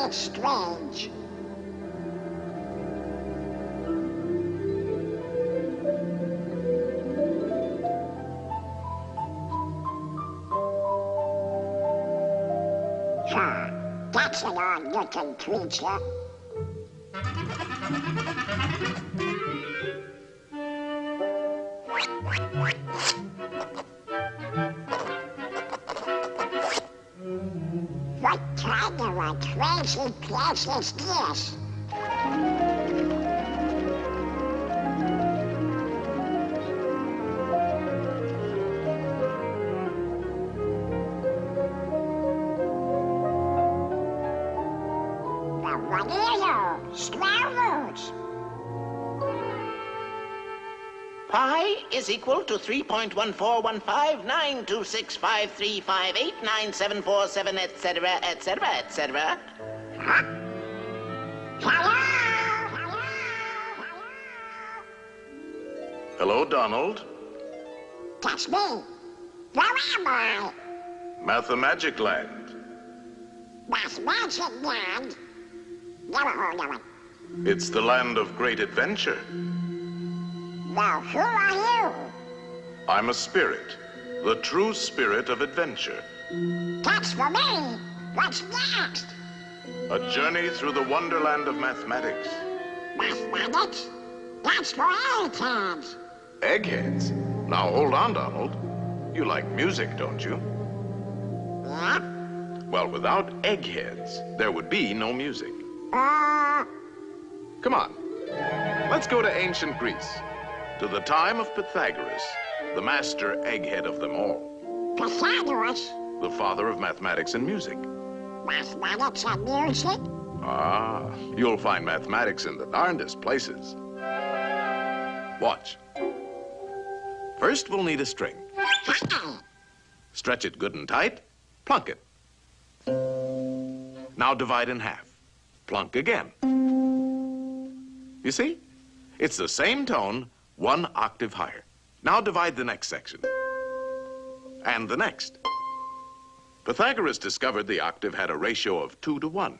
it's strange. That's an odd-looking creature. What kind of a crazy place is this? What are you? Squirrels? Pi is equal to 3.1415926535897447, etc., etc., etc. Huh? Hello? Hello? Hello, Donald. That's me. Where am I? Mathmagic Land. Mathmagic Land? Never heard of it. It's the land of great adventure. Well, who are you? I'm a spirit, the true spirit of adventure. That's for me. What's next? A journey through the wonderland of mathematics. Mathematics? That's for eggheads. Eggheads? Now, hold on, Donald. You like music, don't you? Yeah? Well, without eggheads, there would be no music. Come on. Let's go to ancient Greece, to the time of Pythagoras, the master egghead of them all. Pythagoras? The father of mathematics and music. Mathematics and music? Ah, you'll find mathematics in the darndest places. Watch. First, we'll need a string. Stretch it good and tight, plunk it. Now divide in half. Plunk again. You see? It's the same tone, one octave higher. Now divide the next section. And the next. Pythagoras discovered the octave had a ratio of 2 to 1.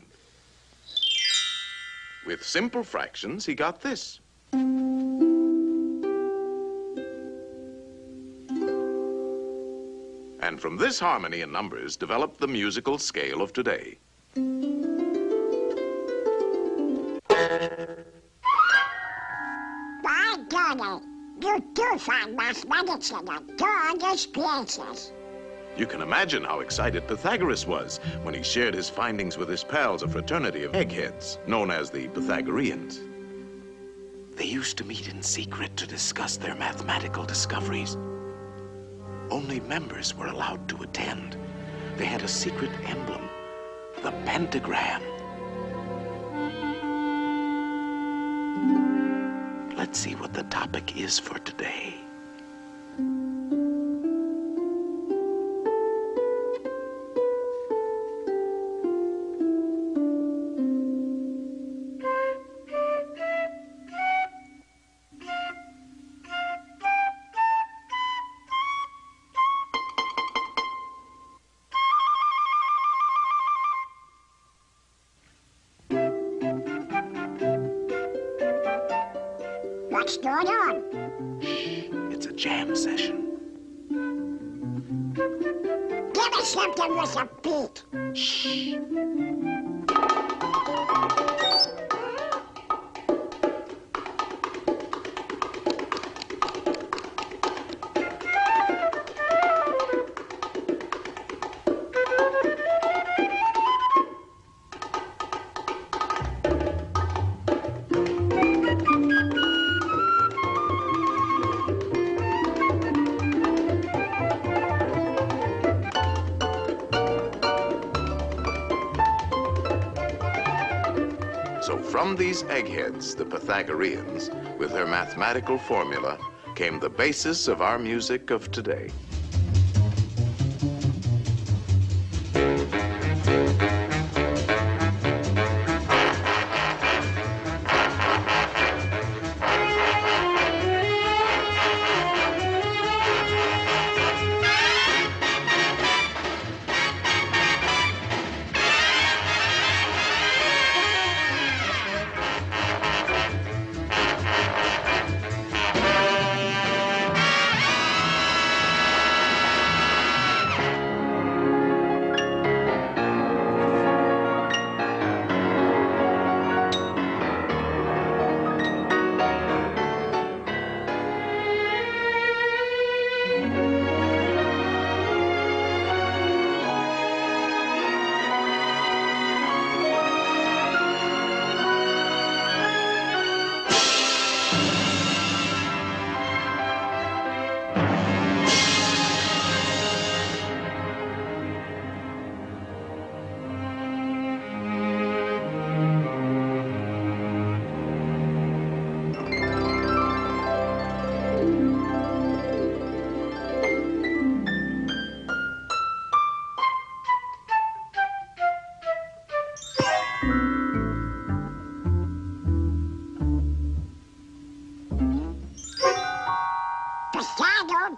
With simple fractions, he got this. And from this harmony in numbers developed the musical scale of today. By golly, you do find mathematics in the darndest places. You can imagine how excited Pythagoras was when he shared his findings with his pals, a fraternity of eggheads, known as the Pythagoreans. They used to meet in secret to discuss their mathematical discoveries. Only members were allowed to attend. They had a secret emblem, the pentagram. Let's see what the topic is for today. What's going on? It's a jam session. Give me something with a beat. Shh. So from these eggheads, the Pythagoreans, with their mathematical formula, came the basis of our music of today.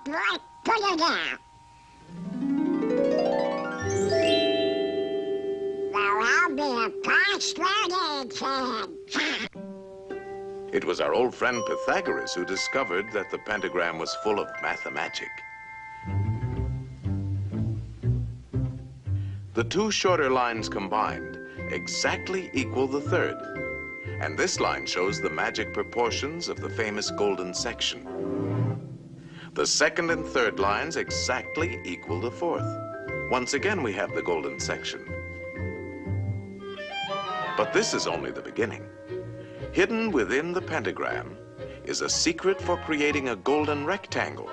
boy, put it down. Well, I'll be a persuaded kid. It was our old friend Pythagoras who discovered that the pentagram was full of mathmagic. The two shorter lines combined exactly equal the third. And this line shows the magic proportions of the famous golden section. The second and third lines exactly equal the fourth. Once again, we have the golden section. But this is only the beginning. Hidden within the pentagram is a secret for creating a golden rectangle,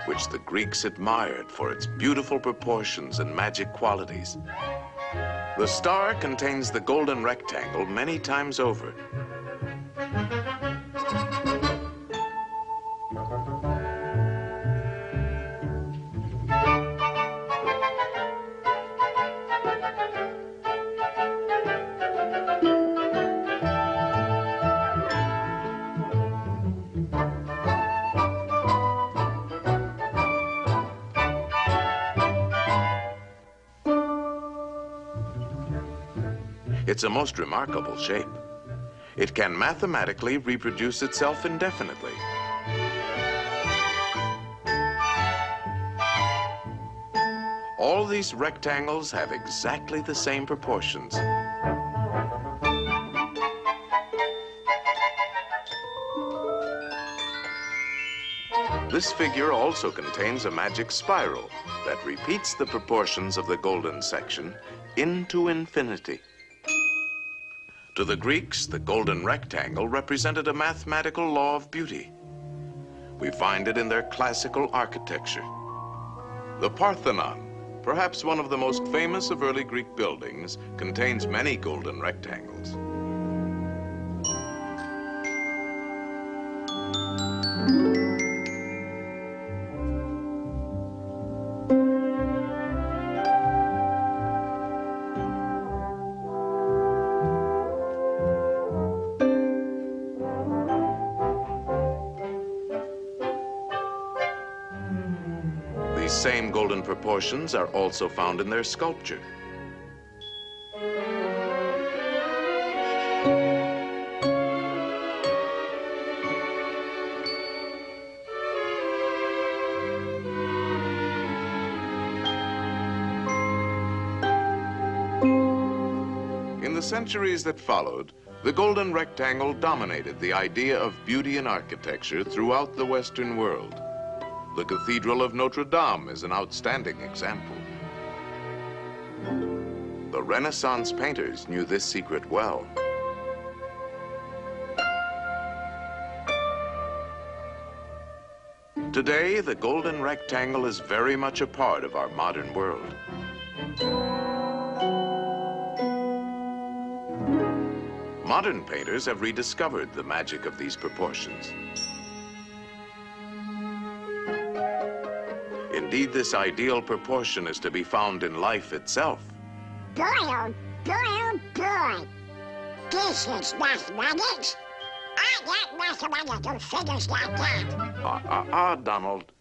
which the Greeks admired for its beautiful proportions and magic qualities. The star contains the golden rectangle many times over. It's a most remarkable shape. It can mathematically reproduce itself indefinitely. All these rectangles have exactly the same proportions. This figure also contains a magic spiral that repeats the proportions of the golden section into infinity. To the Greeks, the golden rectangle represented a mathematical law of beauty. We find it in their classical architecture. The Parthenon, perhaps one of the most famous of early Greek buildings, contains many golden rectangles. These same golden proportions are also found in their sculpture. In the centuries that followed, the golden rectangle dominated the idea of beauty in architecture throughout the Western world. The Cathedral of Notre Dame is an outstanding example. The Renaissance painters knew this secret well. Today, the golden rectangle is very much a part of our modern world. Modern painters have rediscovered the magic of these proportions. Indeed, this ideal proportion is to be found in life itself. Boy, oh boy, oh boy. This is mathematics. I got mathematical figures like that. Donald.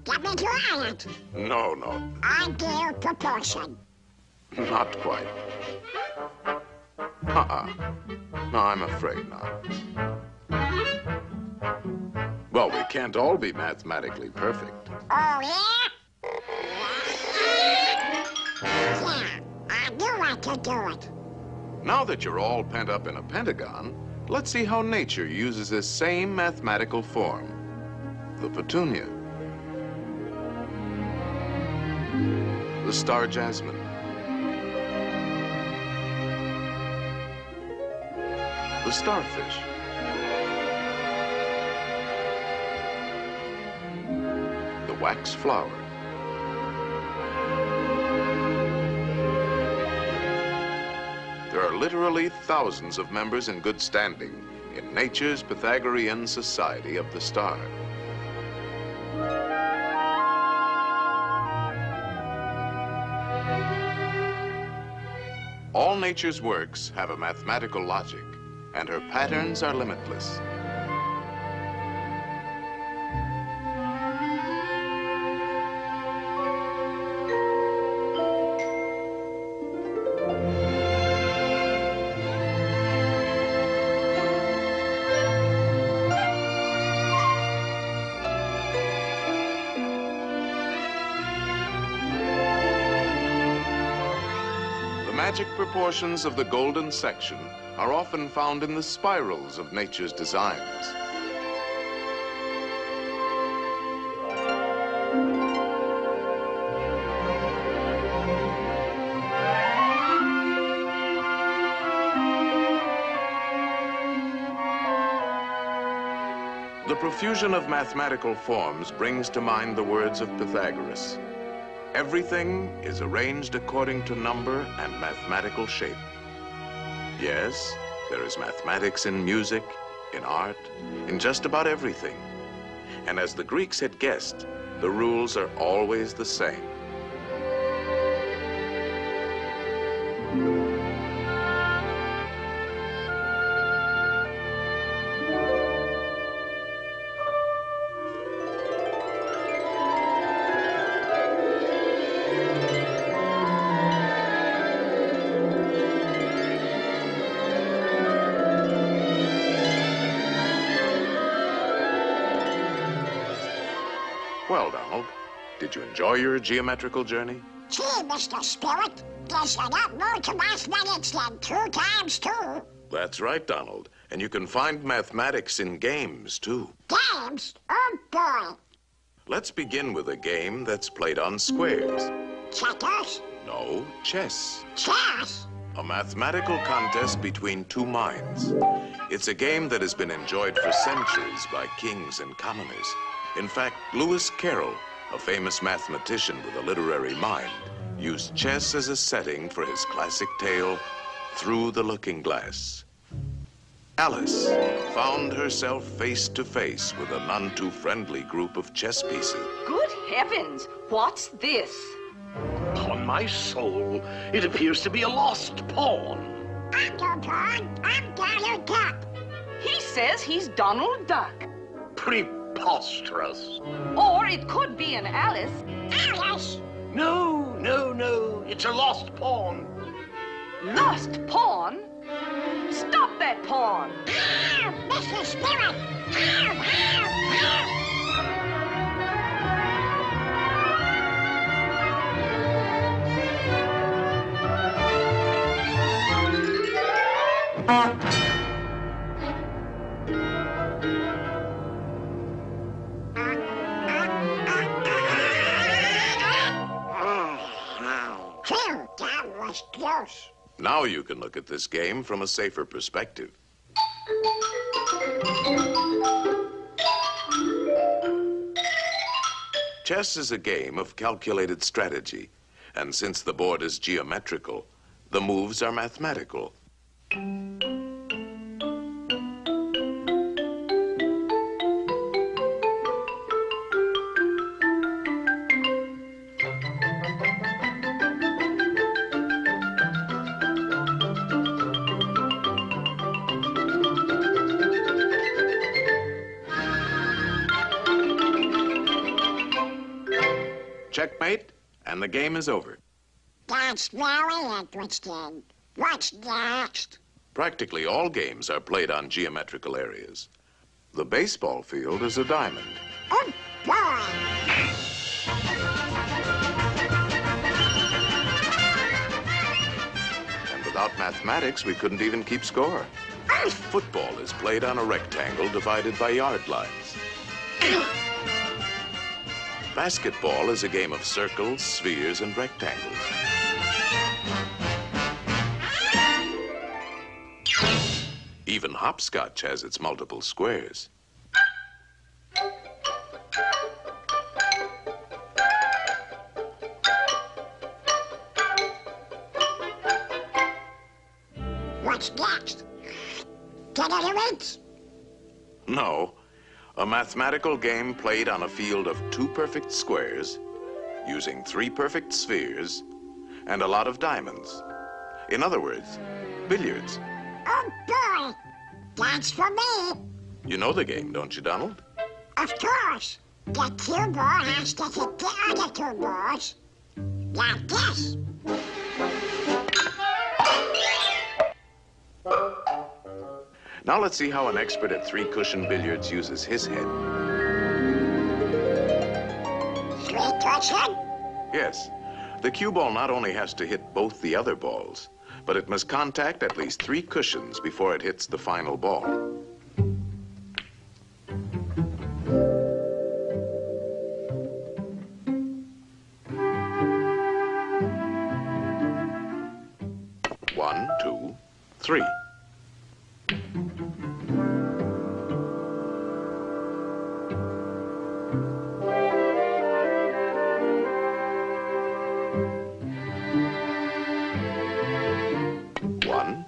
Get me to it. No. Ideal proportion. Not quite. No, I'm afraid not. Well, we can't all be mathematically perfect. Oh, yeah? Yeah, I knew I could do it. Now that you're all pent up in a pentagon, let's see how nature uses this same mathematical form, the petunia, the star jasmine, the starfish, the wax flower, there are literally thousands of members in good standing in nature's Pythagorean Society of the Star. All nature's works have a mathematical logic, and her patterns are limitless. magic proportions of the golden section are often found in the spirals of nature's designs. The profusion of mathematical forms brings to mind the words of Pythagoras. Everything is arranged according to number and mathematical shape. Yes, there is mathematics in music, in art, in just about everything. And as the Greeks had guessed, the rules are always the same. Well, Donald, did you enjoy your geometrical journey? Gee, Mr. Spirit, there's a lot more to mathematics than 2 times 2. That's right, Donald. And you can find mathematics in games, too. Games? Oh, boy. Let's begin with a game that's played on squares. Checkers? No, chess. Chess? A mathematical contest between two minds. It's a game that has been enjoyed for centuries by kings and commoners. In fact, Lewis Carroll, a famous mathematician with a literary mind, used chess as a setting for his classic tale, Through the Looking Glass. Alice found herself face to face with a none too friendly group of chess pieces. Good heavens, what's this? Upon my soul, it appears to be a lost pawn. I'm no pawn. I'm Donald Duck. He says he's Donald Duck. Preposterous. Or it could be an Alice. Alice? No, no, no. It's a lost pawn. Lost pawn? Stop that pawn! Ow, Mr. Spirit! Ow, ow, ow! Phew, that was close. Now you can look at this game from a safer perspective. Chess is a game of calculated strategy, and since the board is geometrical, the moves are mathematical. Checkmate, and the game is over. That's very interesting. What's next? Practically all games are played on geometrical areas. The baseball field is a diamond. Oh, boy. And without mathematics, we couldn't even keep score. Football is played on a rectangle divided by yard lines. Basketball is a game of circles, spheres, and rectangles. Even hopscotch has its multiple squares. What's next? Get any wins? No, a mathematical game played on a field of 2 perfect squares, using 3 perfect spheres, and a lot of diamonds. In other words, billiards. Oh, boy. That's for me. You know the game, don't you, Donald? Of course. The cue ball has to hit the other 2 balls. Like this. Now let's see how an expert at 3-cushion billiards uses his head. 3-cushion? Yes, the cue ball not only has to hit both the other balls, but it must contact at least 3 cushions before it hits the final ball. One, two, three. One,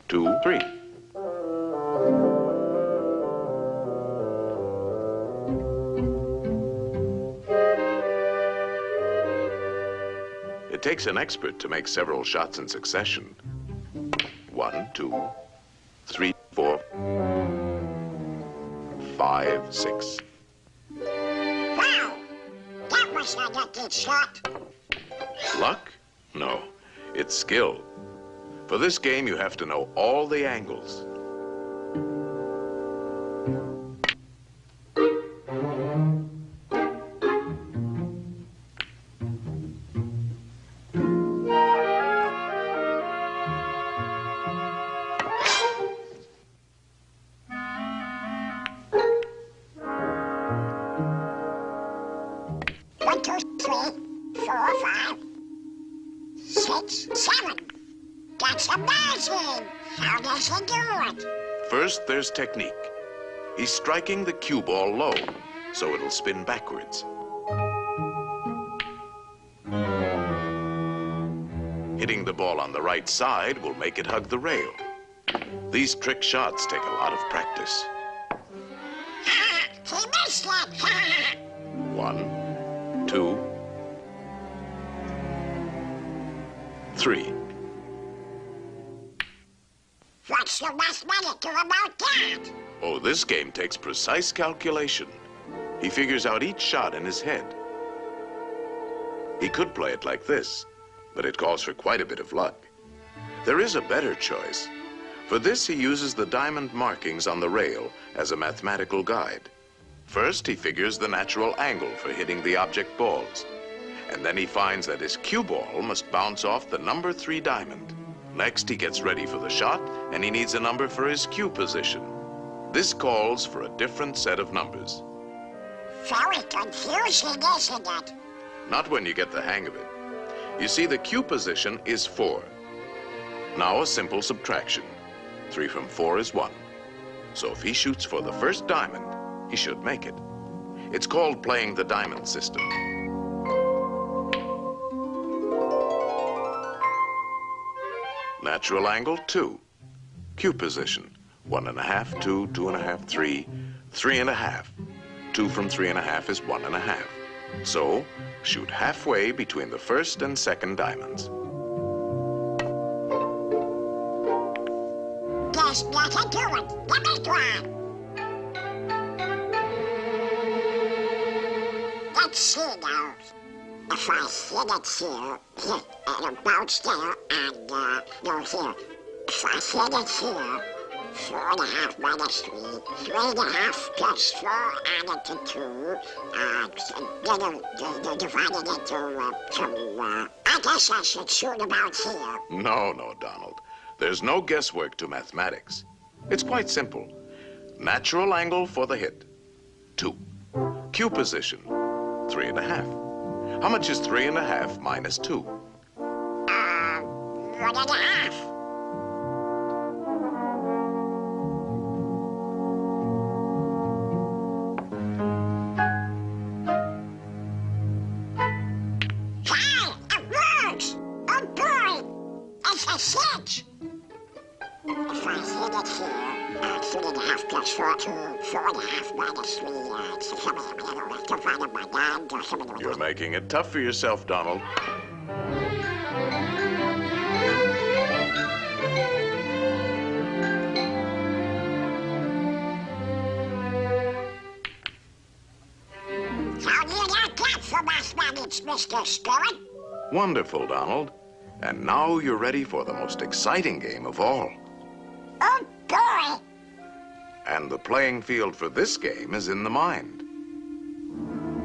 two, three. It takes an expert to make several shots in succession. 1, 2, 3, 4, 5, 6. Wow! That was a lucky shot. Luck? No, it's skill. For this game, you have to know all the angles. One, two, three, 4, 5, 6, 7. That's amazing! How does he do it? First, there's technique. He's striking the cue ball low, so it'll spin backwards. Hitting the ball on the right side will make it hug the rail. These trick shots take a lot of practice. He missed it! 1, 2, 3. What's the mathematic about that? Oh, this game takes precise calculation. He figures out each shot in his head. He could play it like this, but it calls for quite a bit of luck. There is a better choice. For this, he uses the diamond markings on the rail as a mathematical guide. First, he figures the natural angle for hitting the object balls. And then he finds that his cue ball must bounce off the number 3 diamond. Next, he gets ready for the shot, and he needs a number for his cue position. This calls for a different set of numbers. Very confusing, isn't it? Not when you get the hang of it. You see, the cue position is 4. Now a simple subtraction. 3 from 4 is 1. So if he shoots for the first diamond, he should make it. It's called playing the diamond system. Natural angle, 2. Cue position, 1.5, 2, 2.5, 3, 3.5. 2 from 3.5 is 1.5. So, shoot halfway between the first and second diamonds. There's nothing to it. Give me one. Let's see now. If I hit it here, it'll bounce there, and, no, here. If I hit it here, 4.5 minus 3, 3.5 plus 4 added to 2, divided into 2, I guess I should shoot about here. No, Donald. There's no guesswork to mathematics. It's quite simple. Natural angle for the hit, 2. Cue position, 3.5. How much is 3.5 minus 2? 1.5. Hey, it works! Oh boy, it's a 6. If I hit it here, 3.5 plus 4, 2, 4.5 minus 3, divided by 9, You're making it tough for yourself, Donald. How do you like that for mathematics, Mr. Spirit? Wonderful, Donald. And now you're ready for the most exciting game of all. Oh boy! And the playing field for this game is in the mind.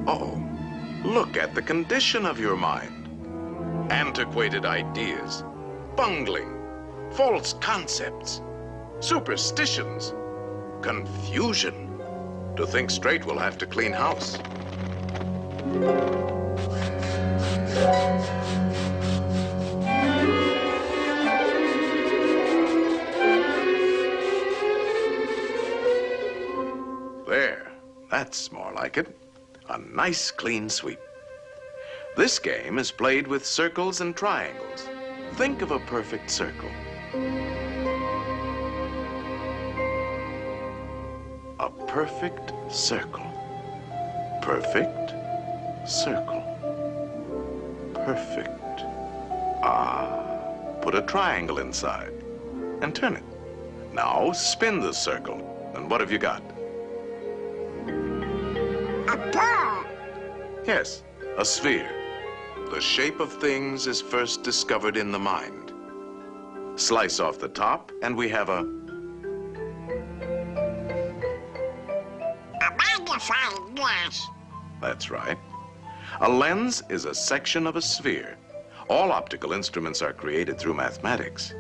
Uh-oh. Look at the condition of your mind. Antiquated ideas, bungling, false concepts, superstitions, confusion. To think straight, we'll have to clean house. There, that's more like it. A nice clean sweep. This game is played with circles and triangles. Think of a perfect circle. A perfect circle. Perfect circle. Perfect. Put a triangle inside and turn it. Now spin the circle. And what have you got? A ball. Yes, a sphere. The shape of things is first discovered in the mind. Slice off the top, and we have a magnifying glass. That's right. A lens is a section of a sphere. All optical instruments are created through mathematics.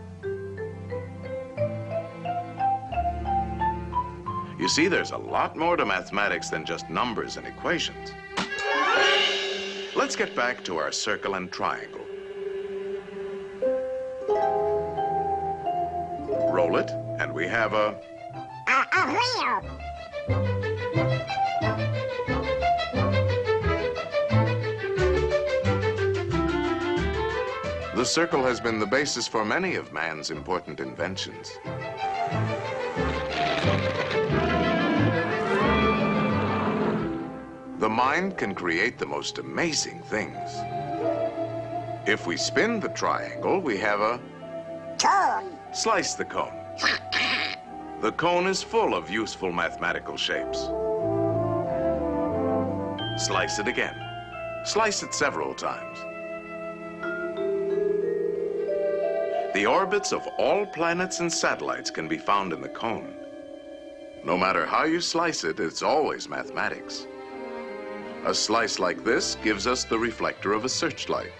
You see, there's a lot more to mathematics than just numbers and equations. Let's get back to our circle and triangle. Roll it, and we have a wheel. The circle has been the basis for many of man's important inventions. The mind can create the most amazing things. If we spin the triangle, we have a Cone. slice the cone. The cone is full of useful mathematical shapes. Slice it again. Slice it several times. The orbits of all planets and satellites can be found in the cone. No matter how you slice it, it's always mathematics. A slice like this gives us the reflector of a searchlight.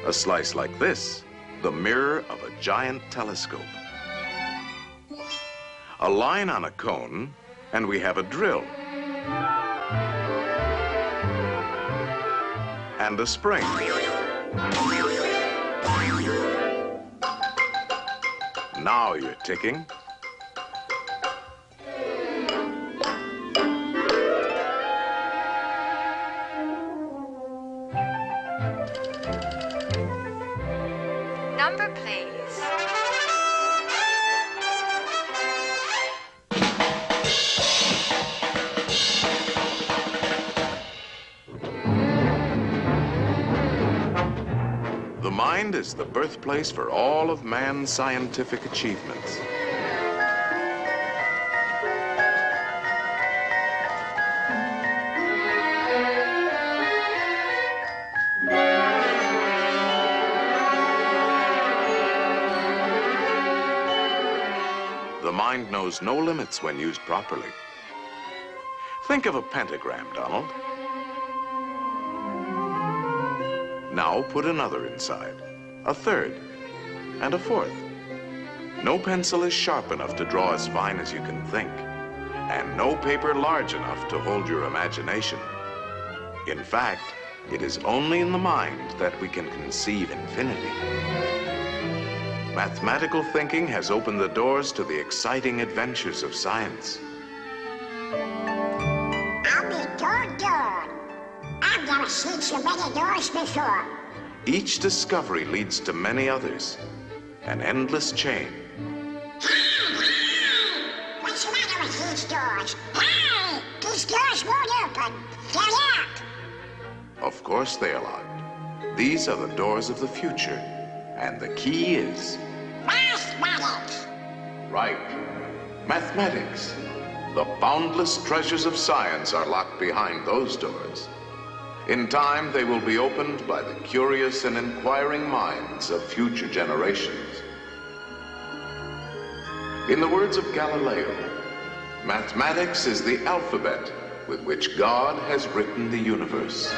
A slice like this, the mirror of a giant telescope. A line on a cone, and we have a drill. And a spring. Now you're ticking. Number, please. The mind is the birthplace for all of man's scientific achievements. The mind knows no limits when used properly. Think of a pentagram, Donald. Now put another inside, a third, and a fourth. No pencil is sharp enough to draw as fine as you can think, and no paper large enough to hold your imagination. In fact, it is only in the mind that we can conceive infinity. Mathematical thinking has opened the doors to the exciting adventures of science. I'll be doggone. I've never seen so many doors before. Each discovery leads to many others, an endless chain. What's the matter with these doors? Hey! These doors won't open. They're locked. Of course they are locked. These are the doors of the future, and the key is... Mathematics. Right. Mathematics. The boundless treasures of science are locked behind those doors. In time, they will be opened by the curious and inquiring minds of future generations. In the words of Galileo, mathematics is the alphabet with which God has written the universe.